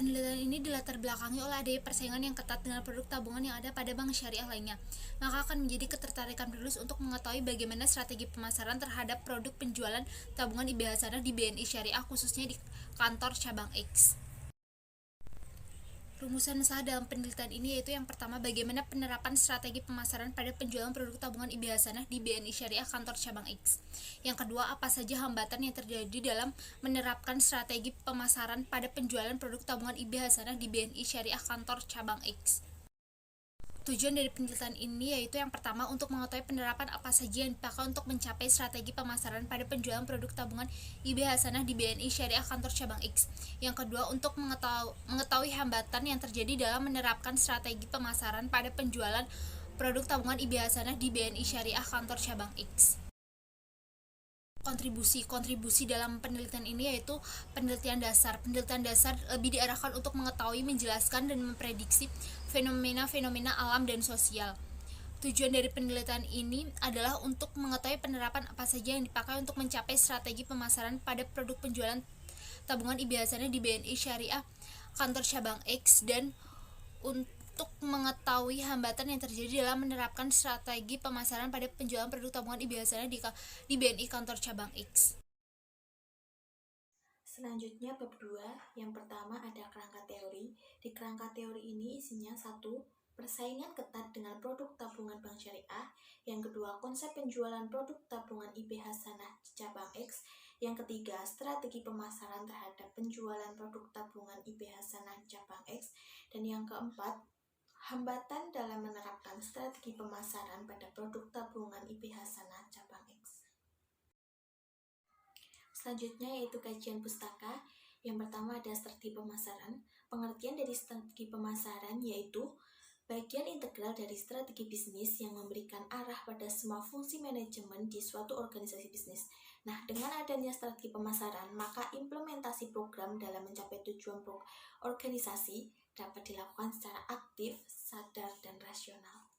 Penelitian ini dilatar belakangi oleh adanya persaingan yang ketat dengan produk tabungan yang ada pada bank syariah lainnya. Maka akan menjadi ketertarikan penulis untuk mengetahui bagaimana strategi pemasaran terhadap produk penjualan tabungan IBH Hasanah di BNI Syariah, khususnya di kantor cabang X. Rumusan sah dalam penelitian ini yaitu yang pertama, bagaimana penerapan strategi pemasaran pada penjualan produk tabungan IBH Hasanah di BNI Syariah kantor cabang X. Yang kedua, apa saja hambatan yang terjadi dalam menerapkan strategi pemasaran pada penjualan produk tabungan IBH Hasanah di BNI Syariah kantor cabang X. Tujuan dari penelitian ini yaitu yang pertama, untuk mengetahui penerapan apa saja yang dipakai untuk mencapai strategi pemasaran pada penjualan produk tabungan IBH Hasanah di BNI Syariah kantor cabang X. Yang kedua, untuk mengetahui hambatan yang terjadi dalam menerapkan strategi pemasaran pada penjualan produk tabungan IBH Hasanah di BNI Syariah kantor cabang X. Kontribusi dalam penelitian ini yaitu penelitian dasar. Penelitian dasar lebih diarahkan untuk mengetahui, menjelaskan, dan memprediksi fenomena-fenomena alam dan sosial. Tujuan dari penelitian ini adalah untuk mengetahui penerapan apa saja yang dipakai untuk mencapai strategi pemasaran pada produk penjualan tabungan IBH Hasanah di BNI Syariah kantor cabang X, dan untuk mengetahui hambatan yang terjadi dalam menerapkan strategi pemasaran pada penjualan produk tabungan IBH Hasanah di BNI kantor cabang X. Selanjutnya bab 2, yang pertama ada kerangka teori. Di kerangka teori ini isinya 1. Persaingan ketat dengan produk tabungan bank syariah. Yang kedua, konsep penjualan produk tabungan IBH Hasanah di cabang X. Yang ketiga, strategi pemasaran terhadap penjualan produk tabungan IBH Hasanah di cabang X. Dan yang keempat, hambatan dalam menerapkan strategi pemasaran pada produk tabungan IBH Hasanah cabang X. Selanjutnya yaitu kajian pustaka. Yang pertama ada strategi pemasaran. Pengertian dari strategi pemasaran yaitu bagian integral dari strategi bisnis yang memberikan arah pada semua fungsi manajemen di suatu organisasi bisnis. Nah, dengan adanya strategi pemasaran, maka implementasi program dalam mencapai tujuan organisasi dapat dilakukan secara aktif, sadar, dan rasional.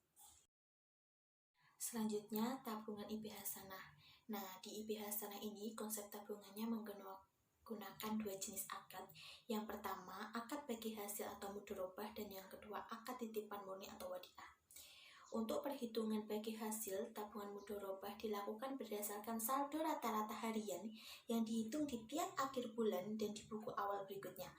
Selanjutnya, tabungan IBH Hasanah. Nah, di IBH Hasanah ini konsep tabungannya menggunakan 2 jenis akad. Yang pertama, akad bagi hasil atau mudharabah, dan yang kedua, akad titipan murni atau wadiah. Untuk perhitungan bagi hasil, tabungan mudharabah dilakukan berdasarkan saldo rata-rata harian yang dihitung di tiap akhir bulan dan di buku awal berikutnya.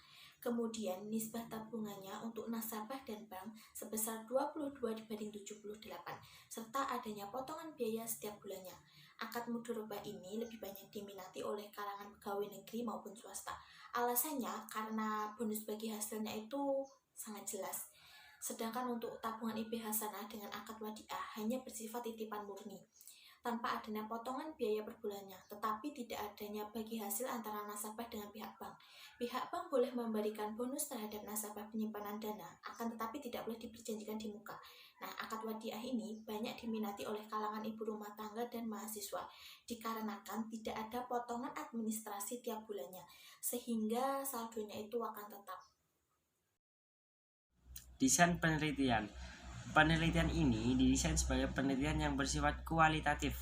Kemudian, nisbah tabungannya untuk nasabah dan bank sebesar 22/78, serta adanya potongan biaya setiap bulannya. Akad mudharabah ini lebih banyak diminati oleh kalangan pegawai negeri maupun swasta. Alasannya karena bonus bagi hasilnya itu sangat jelas. Sedangkan untuk tabungan IBH Hasanah dengan akad wadiah hanya bersifat titipan murni, tanpa adanya potongan biaya per bulannya, tetapi tidak adanya bagi hasil antara nasabah dengan pihak bank. Pihak bank boleh memberikan bonus terhadap nasabah penyimpanan dana, akan tetapi tidak boleh diperjanjikan di muka. Nah, akad wadiah ini banyak diminati oleh kalangan ibu rumah tangga dan mahasiswa, dikarenakan tidak ada potongan administrasi tiap bulannya, sehingga saldonya itu akan tetap. Desain penelitian. Penelitian ini didesain sebagai penelitian yang bersifat kualitatif.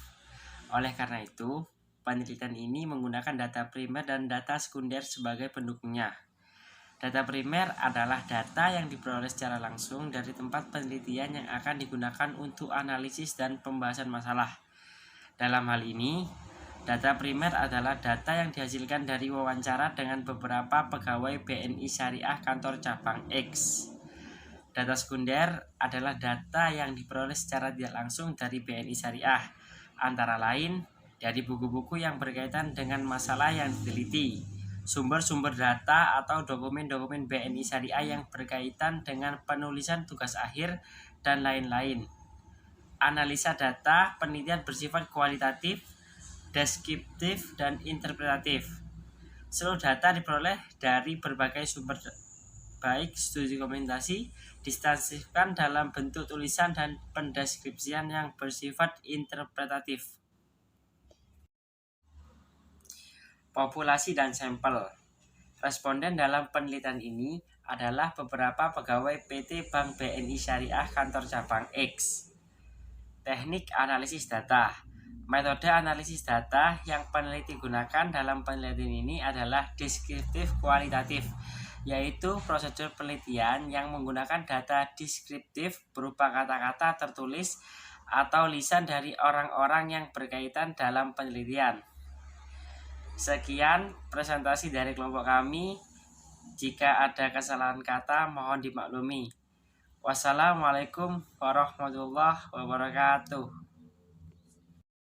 Oleh karena itu, penelitian ini menggunakan data primer dan data sekunder sebagai pendukungnya. Data primer adalah data yang diperoleh secara langsung dari tempat penelitian yang akan digunakan untuk analisis dan pembahasan masalah. Dalam hal ini, data primer adalah data yang dihasilkan dari wawancara dengan beberapa pegawai BNI Syariah kantor cabang X. Data sekunder adalah data yang diperoleh secara tidak langsung dari BNI Syariah, antara lain dari buku-buku yang berkaitan dengan masalah yang diteliti, sumber-sumber data atau dokumen-dokumen BNI Syariah yang berkaitan dengan penulisan tugas akhir, dan lain-lain. Analisa data penelitian bersifat kualitatif, deskriptif, dan interpretatif. Seluruh data diperoleh dari berbagai sumber, baik studi dokumentasi, distansikan dalam bentuk tulisan, dan pendeskripsian yang bersifat interpretatif. Populasi dan sampel. Responden dalam penelitian ini adalah beberapa pegawai PT Bank BNI Syariah kantor cabang X. Teknik analisis data. Metode analisis data yang peneliti gunakan dalam penelitian ini adalah deskriptif kualitatif. yaitu prosedur penelitian yang menggunakan data deskriptif berupa kata-kata tertulis atau lisan dari orang-orang yang berkaitan dalam penelitian. Sekian presentasi dari kelompok kami. Jika ada kesalahan kata, mohon dimaklumi. Wassalamualaikum warahmatullahi wabarakatuh.